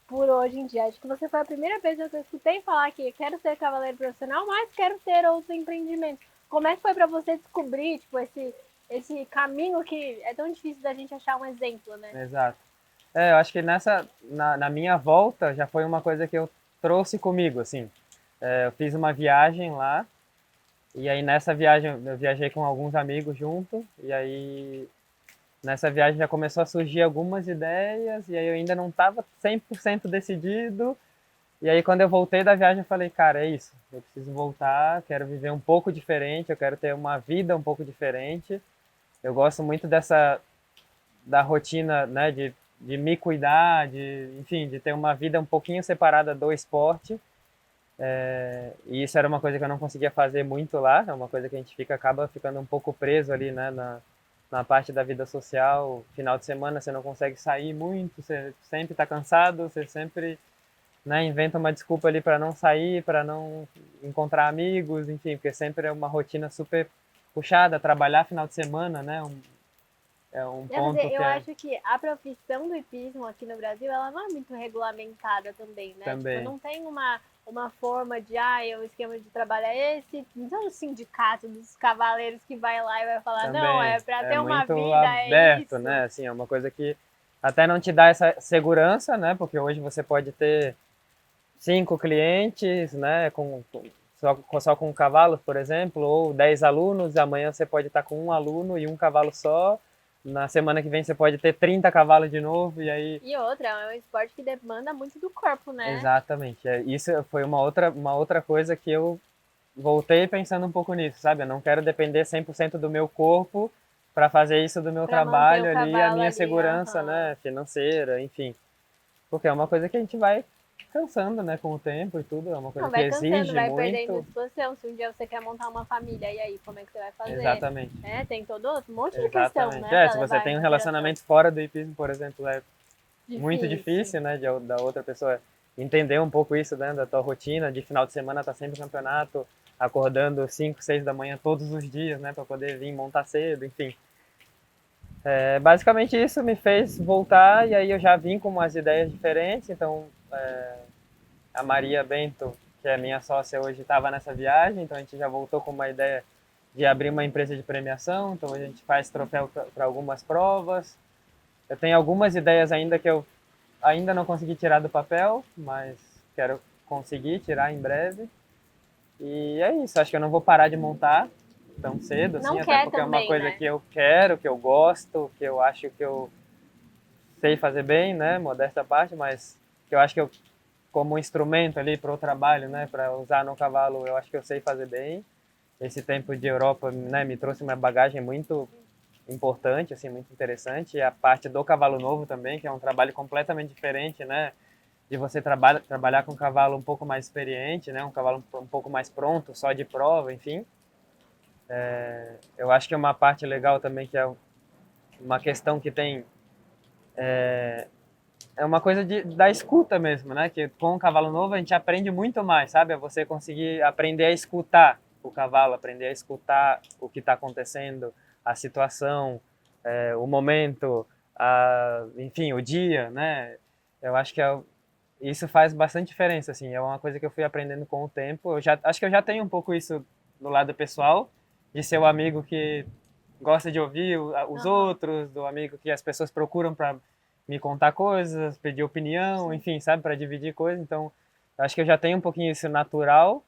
por hoje em dia. Acho que você foi a primeira pessoa que eu escutei falar que quero ser cavaleiro profissional, mas quero ter outro empreendimento. Como é que foi pra você descobrir, tipo, esse caminho que é tão difícil da gente achar um exemplo, né? Exato. Eu acho que na minha volta já foi uma coisa que eu trouxe comigo, assim. Eu fiz uma viagem lá, e aí nessa viagem eu viajei com alguns amigos junto, e aí nessa viagem já começou a surgir algumas ideias, e aí eu ainda não estava 100% decidido, e aí quando eu voltei da viagem eu falei, cara, é isso, eu preciso voltar, quero viver um pouco diferente, eu quero ter uma vida um pouco diferente. Eu gosto muito da rotina, né, de me cuidar, enfim, de ter uma vida um pouquinho separada do esporte. E isso era uma coisa que eu não conseguia fazer muito lá, é uma coisa que a gente acaba ficando um pouco preso ali, né, na parte da vida social. Final de semana você não consegue sair muito, você sempre está cansado, você sempre, né, inventa uma desculpa ali para não sair, para não encontrar amigos, enfim, porque sempre é uma rotina super puxada, trabalhar final de semana, né, é um Quer dizer, ponto que eu é acho que a profissão do hipismo aqui no Brasil, ela não é muito regulamentada também, né? Tipo, também. não tem uma forma de, o esquema de trabalho é esse. Não é o sindicato dos cavaleiros que vai lá e vai falar, não, Também é pra é ter uma muito vida, é aberto, isso. né? Assim, é uma coisa que até não te dá essa segurança, né? Porque hoje você pode ter 5 clientes, né? Só com cavalos, por exemplo, ou 10 alunos. Amanhã você pode estar com um aluno e um cavalo só. Na semana que vem você pode ter 30 cavalos de novo e aí. E outra, é um esporte que demanda muito do corpo, né? Exatamente. Isso foi uma outra coisa que eu voltei pensando um pouco nisso, sabe? Eu não quero depender 100% do meu corpo para fazer isso do meu Pra manter o trabalho ali, a cavalo minha ali, segurança, aham. né, financeira, enfim. Porque é uma coisa que a gente vai cansando, né, com o tempo e tudo, é uma coisa Não, que vai cansando, exige vai perdendo muito. disposição. Se um dia você quer montar uma família, e aí, como é que você vai fazer? Exatamente. É, tem todo um monte de questão, Exatamente. né, pra Se você levar em tem um consideração. relacionamento fora do hipismo, por exemplo, é muito Difícil. difícil, né, da outra pessoa entender um pouco isso, né, da tua rotina, de final de semana tá sempre no campeonato, acordando 5, 6 da manhã todos os dias, né, para poder vir montar cedo, enfim. Basicamente isso me fez voltar e aí eu já vim com umas ideias diferentes, então a Maria Bento, que é minha sócia hoje, estava nessa viagem, então a gente já voltou com uma ideia de abrir uma empresa de premiação, então a gente faz troféu para algumas provas. Eu tenho algumas ideias ainda que eu ainda não consegui tirar do papel, mas quero conseguir tirar em breve. E é isso, acho que eu não vou parar de montar tão cedo, assim, Não até quer porque é uma também, coisa né? que eu quero, que eu gosto, que eu acho que eu sei fazer bem, né, modesta parte, mas que eu acho que eu, como instrumento ali para o trabalho, né, para usar no cavalo, eu acho que eu sei fazer bem. Esse tempo de Europa, né, me trouxe uma bagagem muito importante, assim, muito interessante. E a parte do cavalo novo também, que é um trabalho completamente diferente, né, de você trabalhar com um cavalo um pouco mais experiente, né, um cavalo um pouco mais pronto, só de prova, enfim. Eu acho que é uma parte legal também, que é uma questão que tem é uma coisa da escuta mesmo, né? Que com o cavalo novo a gente aprende muito mais, sabe? É você conseguir aprender a escutar o cavalo, aprender a escutar o que está acontecendo, a situação, o momento, enfim, o dia, né? Eu acho que isso faz bastante diferença, assim. É uma coisa que eu fui aprendendo com o tempo. Acho que eu já tenho um pouco isso do lado pessoal, de ser o amigo que gosta de ouvir os Aham. outros, do amigo que as pessoas procuram para me contar coisas, pedir opinião, Sim. enfim, sabe, para dividir coisas. Então, acho que eu já tenho um pouquinho isso natural,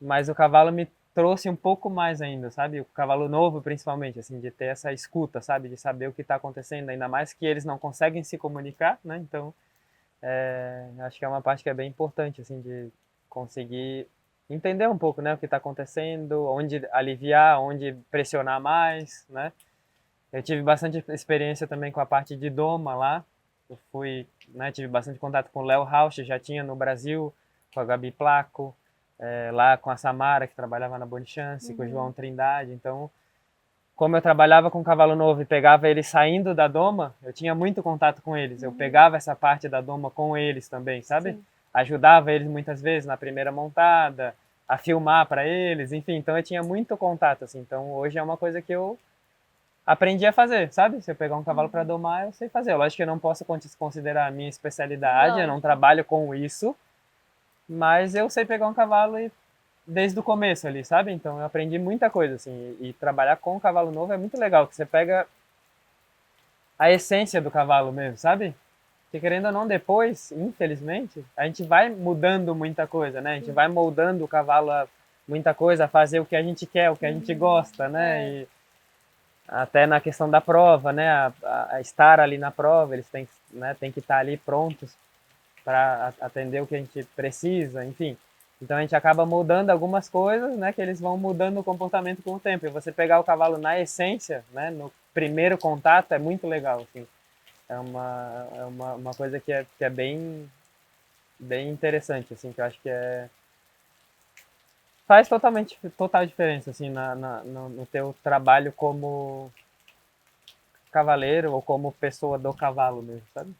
mas o cavalo me trouxe um pouco mais ainda, sabe? O cavalo novo, principalmente, assim, de ter essa escuta, sabe? De saber o que está acontecendo, ainda mais que eles não conseguem se comunicar, né? Então, acho que é uma parte que é bem importante, assim, de conseguir entender um pouco, né? O que está acontecendo, onde aliviar, onde pressionar mais, né? Eu tive bastante experiência também com a parte de doma lá. Eu fui, né, tive bastante contato com o Léo Rauch, já tinha no Brasil, com a Gabi Placo, lá com a Samara, que trabalhava na Boni Chance, com o João Trindade. Então, como eu trabalhava com cavalo novo e pegava eles saindo da doma, eu tinha muito contato com eles. Eu pegava essa parte da doma com eles também, sabe? Sim. Ajudava eles muitas vezes na primeira montada, a filmar para eles, enfim. Então, eu tinha muito contato, assim. Então, hoje é uma coisa que eu aprendi a fazer, sabe? Se eu pegar um cavalo para domar, eu sei fazer. Lógico que eu não posso considerar a minha especialidade, eu não Lógico. trabalho com isso, mas eu sei pegar um cavalo desde o começo ali, sabe? Então eu aprendi muita coisa, assim, e trabalhar com um cavalo novo é muito legal, que você pega a essência do cavalo mesmo, sabe? Que querendo ou não, depois, infelizmente, a gente vai mudando muita coisa, né? A gente vai moldando o cavalo a muita coisa, a fazer o que a gente quer, o que a gente gosta, né? E até na questão da prova, né? A estar ali na prova, eles têm, né, têm que estar ali prontos para atender o que a gente precisa, enfim. Então a gente acaba mudando algumas coisas, né? Que eles vão mudando o comportamento com o tempo. E você pegar o cavalo na essência, né? No primeiro contato é muito legal, assim. É uma coisa que é bem interessante, assim, que eu acho que faz total diferença, assim, no teu trabalho como cavaleiro ou como pessoa do cavalo mesmo, sabe?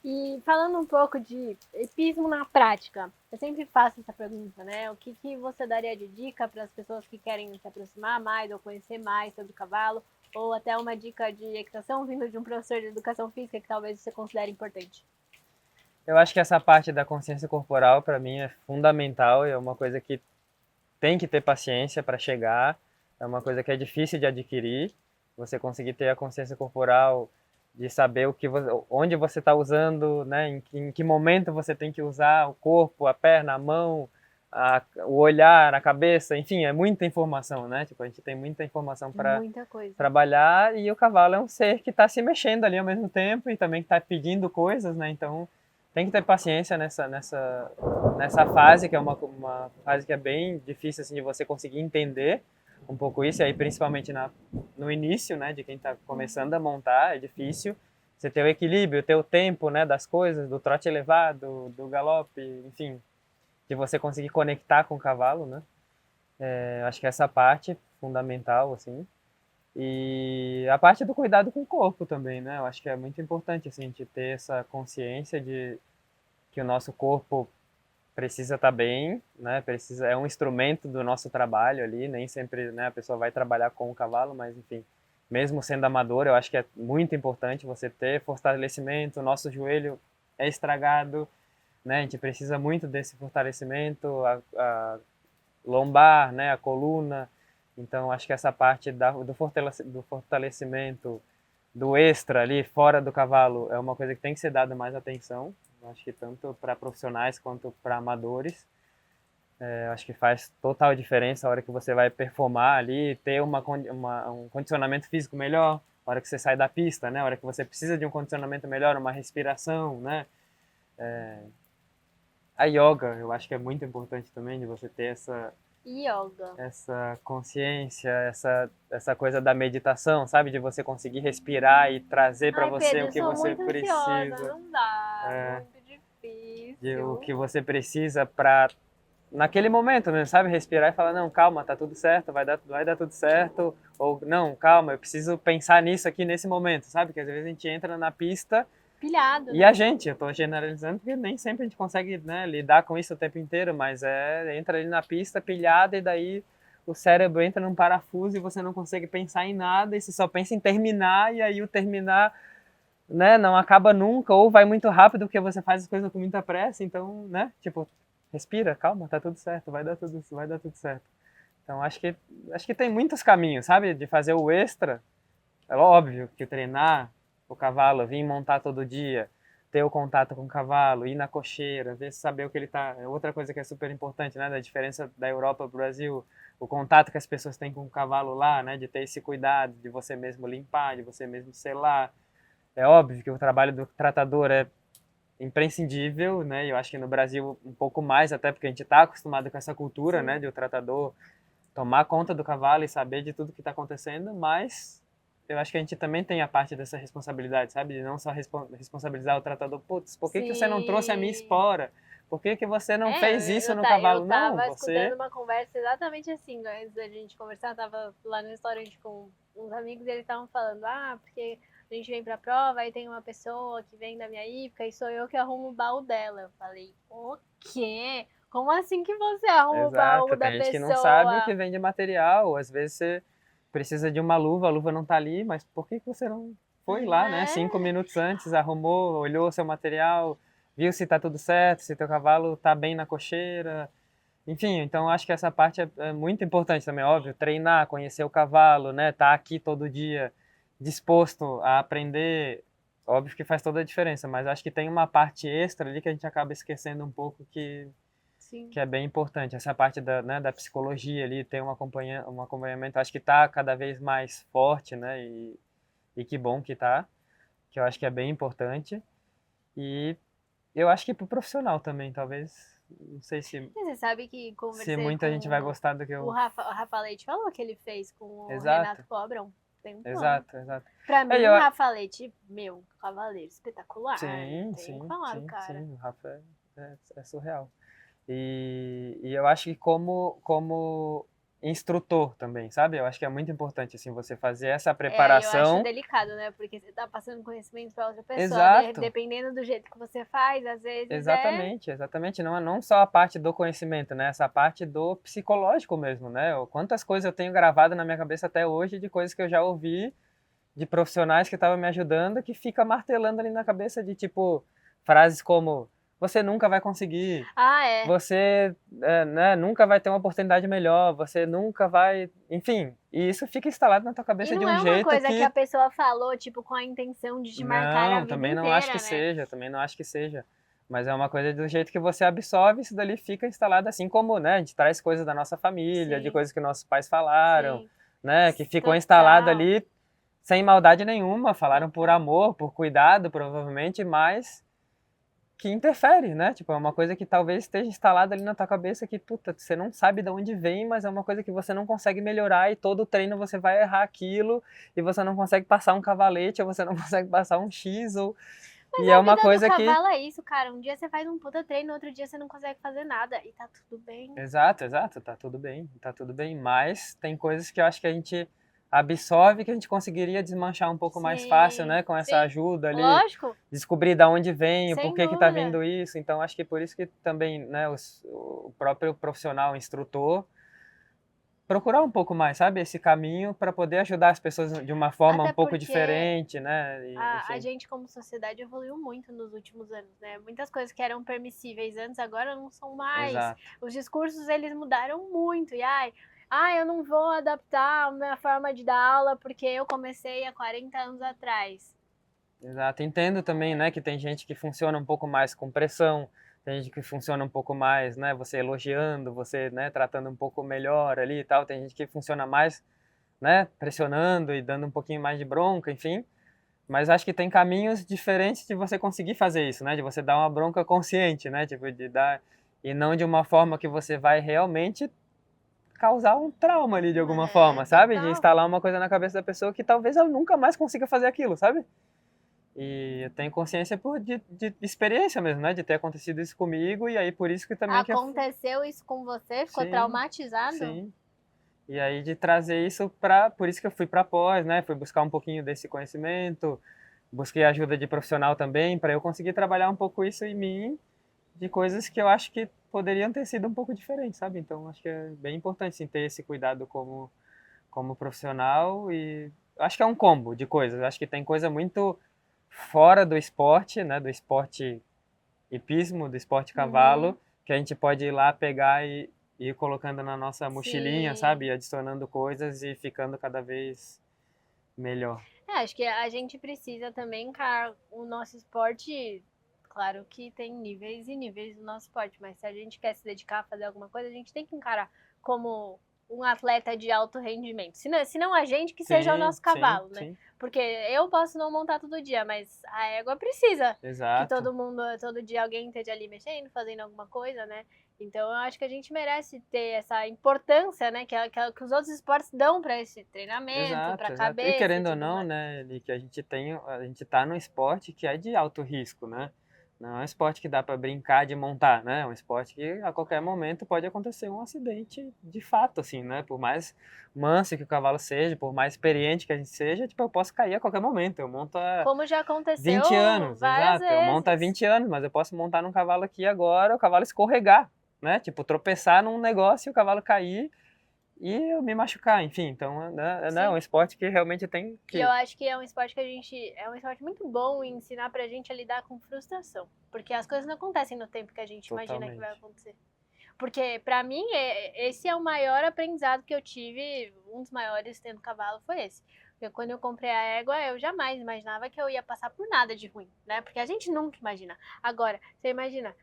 E falando um pouco de hipismo na prática, eu sempre faço essa pergunta, né? O que você daria de dica para as pessoas que querem se aproximar mais ou conhecer mais sobre o cavalo? Ou até uma dica de equitação vindo de um professor de educação física que talvez você considere importante? Eu acho que essa parte da consciência corporal, para mim, é fundamental, é uma coisa que tem que ter paciência para chegar, é uma coisa que é difícil de adquirir, você conseguir ter a consciência corporal, de saber onde você está usando, né, em que momento você tem que usar o corpo, a perna, a mão, o olhar, a cabeça, enfim, é muita informação, né? Tipo, a gente tem muita informação para Muita coisa. trabalhar e o cavalo é um ser que está se mexendo ali ao mesmo tempo e também está pedindo coisas, né? Então tem que ter paciência nessa fase, que é uma fase que é bem difícil assim, de você conseguir entender um pouco isso, e aí principalmente no início, né, de quem está começando a montar, é difícil você ter o equilíbrio, ter o tempo, né, das coisas, do trote elevado, do galope, enfim, de você conseguir conectar com o cavalo, né? Acho que essa parte é fundamental, assim. E a parte do cuidado com o corpo também, né? Eu acho que é muito importante, assim, a gente ter essa consciência de que o nosso corpo precisa estar bem, né? É um instrumento do nosso trabalho ali, nem sempre, né, a pessoa vai trabalhar com o cavalo, mas enfim, mesmo sendo amador, eu acho que é muito importante você ter fortalecimento. O nosso joelho é estragado, né? A gente precisa muito desse fortalecimento, a lombar, né, a coluna. Então, acho que essa parte do fortalecimento, do extra ali, fora do cavalo, é uma coisa que tem que ser dada mais atenção. Acho que tanto para profissionais quanto para amadores. Acho que faz total diferença a hora que você vai performar ali, ter um condicionamento físico melhor, a hora que você sai da pista, né? A hora que você precisa de um condicionamento melhor, uma respiração, né? A yoga, eu acho que é muito importante também, de você ter Yoga. essa consciência, essa coisa da meditação, sabe? De você conseguir respirar e trazer para Ai, você Pedro, o eu que sou você muito ansiosa, precisa, não dá, muito o difícil. que você precisa para naquele momento, né? Sabe? Respirar e falar, não, calma, tá tudo certo, vai dar tudo certo, ou não, calma, eu preciso pensar nisso aqui nesse momento, sabe? Que às vezes a gente entra na pista Pilhado, e a né? gente, eu tô generalizando porque nem sempre a gente consegue, né, lidar com isso o tempo inteiro, mas entra ali na pista pilhada e daí o cérebro entra num parafuso e você não consegue pensar em nada e você só pensa em terminar e aí o terminar, né, não acaba nunca ou vai muito rápido porque você faz as coisas com muita pressa, então, né, tipo, respira, calma, tá tudo certo, vai dar tudo certo. Então acho que tem muitos caminhos, sabe, de fazer o extra. É óbvio que treinar o cavalo, vir montar todo dia, ter o contato com o cavalo, ir na cocheira, ver, saber o que ele tá. Outra coisa que é super importante, né, da diferença da Europa para o Brasil, o contato que as pessoas têm com o cavalo lá, né, de ter esse cuidado, de você mesmo limpar, de você mesmo selar. É óbvio que o trabalho do tratador é imprescindível, né? Eu acho que no Brasil um pouco mais, até porque a gente está acostumado com essa cultura, né, de o tratador tomar conta do cavalo e saber de tudo que está acontecendo, mas eu acho que a gente também tem a parte dessa responsabilidade, sabe? De não só responsabilizar o tratador. Putz, por que você não trouxe a minha espora? Por que você não fez isso no cavalo? Eu Não, tava você... escutando uma conversa exatamente assim, antes da gente conversar, eu tava lá no restaurante com uns amigos e eles estavam falando, porque a gente vem pra prova, aí tem uma pessoa que vem da minha hípica e sou eu que arrumo o baú dela. Eu falei, o quê? Como assim que você arruma o baú da tem gente que não pessoa? sabe o que vem de material, às vezes você precisa de uma luva, a luva não tá ali, mas por que você não foi lá, né? 5 minutos antes, arrumou, olhou o seu material, viu se tá tudo certo, se teu cavalo tá bem na cocheira. Enfim, então acho que essa parte é muito importante também, óbvio, treinar, conhecer o cavalo, né? Tá aqui todo dia disposto a aprender, óbvio que faz toda a diferença, mas acho que tem uma parte extra ali que a gente acaba esquecendo um pouco Sim. que é bem importante. Essa parte da, né, da psicologia ali, ter um acompanhamento, acho que está cada vez mais forte, né? E que bom que está, que eu acho que é bem importante. E eu acho que para o profissional também, talvez, não sei Você sabe que se conversei muita gente vai gostar do que o eu... Rafa Leite falou que ele fez com o Exato, Renato Cobram. Tem um plano. exato. Pra mim, Eu, o Rafa Leite, meu, cavaleiro espetacular. sim, Não tem o que falar do cara. sim, o Rafa é surreal. E eu acho que como instrutor também, sabe? Eu acho que é muito importante assim você fazer essa Eu acho preparação. delicado, né? Porque você tá passando conhecimento pra outra pessoa. Exato. Dependendo do jeito que você faz, às vezes Exatamente. Não só a parte do conhecimento, né? Essa parte do psicológico mesmo, né? Quantas coisas eu tenho gravado na minha cabeça até hoje de coisas que eu já ouvi de profissionais que estavam me ajudando, que fica martelando ali na cabeça de tipo frases como você nunca vai conseguir, você né, nunca vai ter uma oportunidade melhor, você nunca vai, enfim, e isso fica instalado na tua E cabeça de não um é uma jeito coisa que a que pessoa falou, tipo, com a intenção de te marcar a não, vida também não acho que inteira, né? seja, também não acho que seja. Mas é uma coisa do jeito que você absorve, isso dali fica instalado assim como, né, a gente traz coisas da nossa família, de Sim. coisas que nossos pais falaram, Sim. né, que ficou Total. instalado ali sem maldade nenhuma, falaram por amor, por cuidado, provavelmente, mas que interfere, né? Tipo, é uma coisa que talvez esteja instalada ali na tua cabeça que, puta, você não sabe de onde vem, mas é uma coisa que você não consegue melhorar e todo treino você vai errar aquilo e você não consegue passar um cavalete ou você não consegue passar um X ou... Mas E a é uma vida do coisa que... cavalo é isso, cara. Um dia você faz um puta treino, outro dia você não consegue fazer nada. E tá tudo bem. Exato, tá tudo bem, mas tem coisas que eu acho que a gente absorve que a gente conseguiria desmanchar um pouco mais fácil, né, com essa ajuda ali, Lógico, descobrir da onde vem, sem por que tá dúvida. vindo isso, então acho que por isso que também, né, o próprio profissional, instrutor, procurar um pouco mais, sabe, esse caminho para poder ajudar as pessoas de uma forma Até um pouco porque diferente, né, a enfim. gente, como sociedade, evoluiu muito nos últimos anos, né? Muitas coisas que eram permissíveis antes, agora não são mais. Exato. Os discursos, eles mudaram muito. E, eu não vou adaptar a minha forma de dar aula porque eu comecei há 40 anos atrás. Exato, entendo também, né, que tem gente que funciona um pouco mais com pressão, tem gente que funciona um pouco mais, né, você elogiando, você, né, tratando um pouco melhor ali e tal, tem gente que funciona mais, né, pressionando e dando um pouquinho mais de bronca, enfim, mas acho que tem caminhos diferentes de você conseguir fazer isso, né, de você dar uma bronca consciente, né, tipo, de dar, e não de uma forma que você vai realmente causar um trauma ali de alguma forma, sabe, de Total. instalar uma coisa na cabeça da pessoa que talvez ela nunca mais consiga fazer aquilo, sabe? E eu tenho consciência de experiência mesmo, né? De ter acontecido isso comigo e aí por isso que também... Aconteceu isso com você? Ficou Sim, traumatizado? sim. E aí de trazer isso para... Por isso que eu fui para pós, né? Fui buscar um pouquinho desse conhecimento, busquei ajuda de profissional também para eu conseguir trabalhar um pouco isso em mim, de coisas que eu acho que poderiam ter sido um pouco diferentes, sabe? Então acho que é bem importante sim, ter esse cuidado como profissional e acho que é um combo de coisas. Acho que tem coisa muito fora do esporte, né, do esporte hipismo, do esporte cavalo, que a gente pode ir lá pegar e ir colocando na nossa mochilinha, sabe, e adicionando coisas e ficando cada vez melhor. Acho que a gente precisa também, cara, o nosso esporte claro que tem níveis e níveis no nosso esporte, mas se a gente quer se dedicar a fazer alguma coisa, a gente tem que encarar como um atleta de alto rendimento. Se não a gente, que seja o nosso cavalo, né? Sim. Porque eu posso não montar todo dia, mas a égua precisa Exato. que todo dia alguém esteja ali mexendo, fazendo alguma coisa, né? Então eu acho que a gente merece ter essa importância, né? Que os outros esportes dão para esse treinamento, para cabeça. E querendo ou tudo não, mais. né, Eli, que a gente tá num esporte que é de alto risco, né? Não é um esporte que dá para brincar de montar, né? É um esporte que a qualquer momento pode acontecer um acidente de fato, assim, né? Por mais manso que o cavalo seja, por mais experiente que a gente seja, tipo, eu posso cair a qualquer momento. Eu monto há Como já aconteceu 20 anos, várias exato. Eu monto há vezes. 20 anos, mas eu posso montar num cavalo aqui agora, o cavalo escorregar, né? Tipo, tropeçar num negócio e o cavalo cair e eu me machucar, enfim. Então, né, é um esporte que realmente tem que... E eu acho que é um esporte é um esporte muito bom em ensinar pra gente a lidar com frustração. Porque as coisas não acontecem no tempo que a gente imagina que vai acontecer. Porque pra mim, esse é o maior aprendizado que eu tive, um dos maiores tendo cavalo foi esse. Porque quando eu comprei a égua, eu jamais imaginava que eu ia passar por nada de ruim, né? Porque a gente nunca imagina. Agora, você imagina,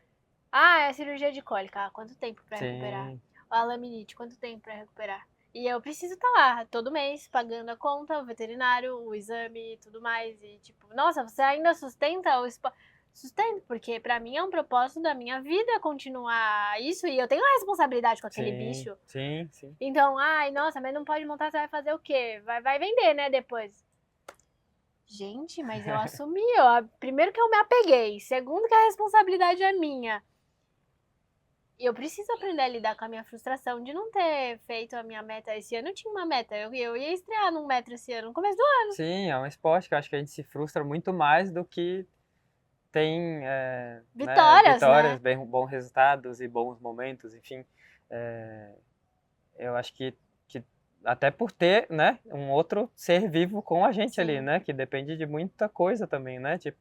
é cirurgia de cólica, quanto tempo pra recuperar? A laminite, quanto tempo pra recuperar? E eu preciso estar lá todo mês pagando a conta, o veterinário, o exame e tudo mais. E tipo, nossa, você ainda sustenta o esporte? Sustento, porque pra mim é um propósito da minha vida continuar isso e eu tenho uma responsabilidade com aquele bicho. Sim. Então, nossa, mas não pode montar, você vai fazer o quê? Vai vender, né, depois. Gente, mas eu assumi, ó. Primeiro que eu me apeguei, segundo que a responsabilidade é minha. Eu preciso aprender a lidar com a minha frustração de não ter feito a minha meta esse ano. Eu tinha uma meta, eu ia estrear num metro esse ano, no começo do ano. Sim, é um esporte que eu acho que a gente se frustra muito mais do que tem vitórias, né? Bons resultados e bons momentos, enfim. Eu acho que até por ter, né, um outro ser vivo com a gente ali, né, que depende de muita coisa também, né, tipo,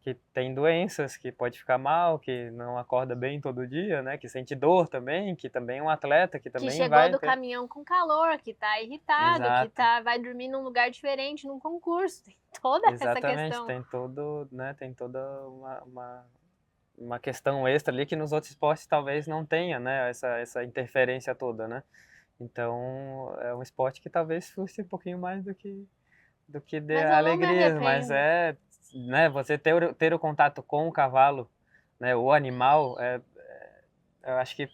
que tem doenças, que pode ficar mal, que não acorda bem todo dia, né, que sente dor também, que também é um atleta, que também que chegou vai do caminhão com calor, que tá irritado, Exato. que vai dormir num lugar diferente, num concurso. Tem toda essa questão. Tem toda uma questão extra ali que nos outros esportes talvez não tenha, né, essa interferência toda, né. Então, é um esporte que talvez frustre um pouquinho mais do que dê alegria, mas né, você ter o contato com o cavalo, né, o animal, eu acho que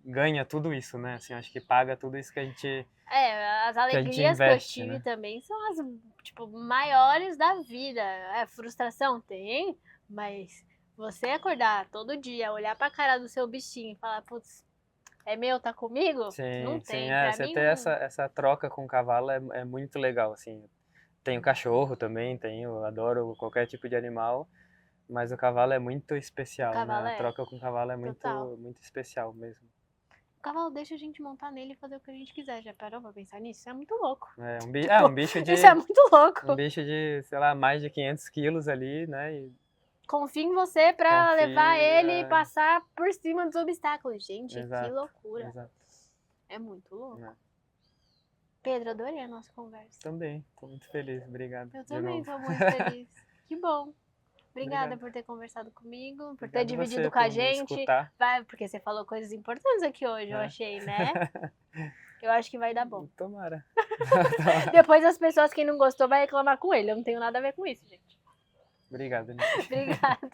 ganha tudo isso, né, assim, acho que paga tudo isso que a gente as alegrias que eu tive, né, também são as, tipo, maiores da vida. Frustração tem, mas você acordar todo dia, olhar pra cara do seu bichinho e falar, putz, é meu, tá comigo? Não tem. Você ter essa troca com o cavalo é muito legal, assim. Tenho cachorro também, eu adoro qualquer tipo de animal, mas o cavalo é muito especial, né? A troca com o cavalo é muito especial mesmo. O cavalo deixa a gente montar nele e fazer o que a gente quiser. Já parou pra pensar nisso? Isso é muito louco. Um bicho de... Isso é muito louco. Um bicho de, sei lá, mais de 500 quilos ali, né? Confia em você pra levar ele e passar por cima dos obstáculos. Gente, que loucura. Exato. É muito louco. Pedro, adorei a nossa conversa. Também, tô muito feliz. Obrigado. Eu também tô muito feliz. Que bom. Obrigada por ter conversado comigo, por ter dividido com a gente. Porque você falou coisas importantes aqui hoje, eu achei, né? Eu acho que vai dar bom. Tomara. Depois as pessoas, quem não gostou, vai reclamar com ele. Eu não tenho nada a ver com isso, gente. Obrigado. Obrigada.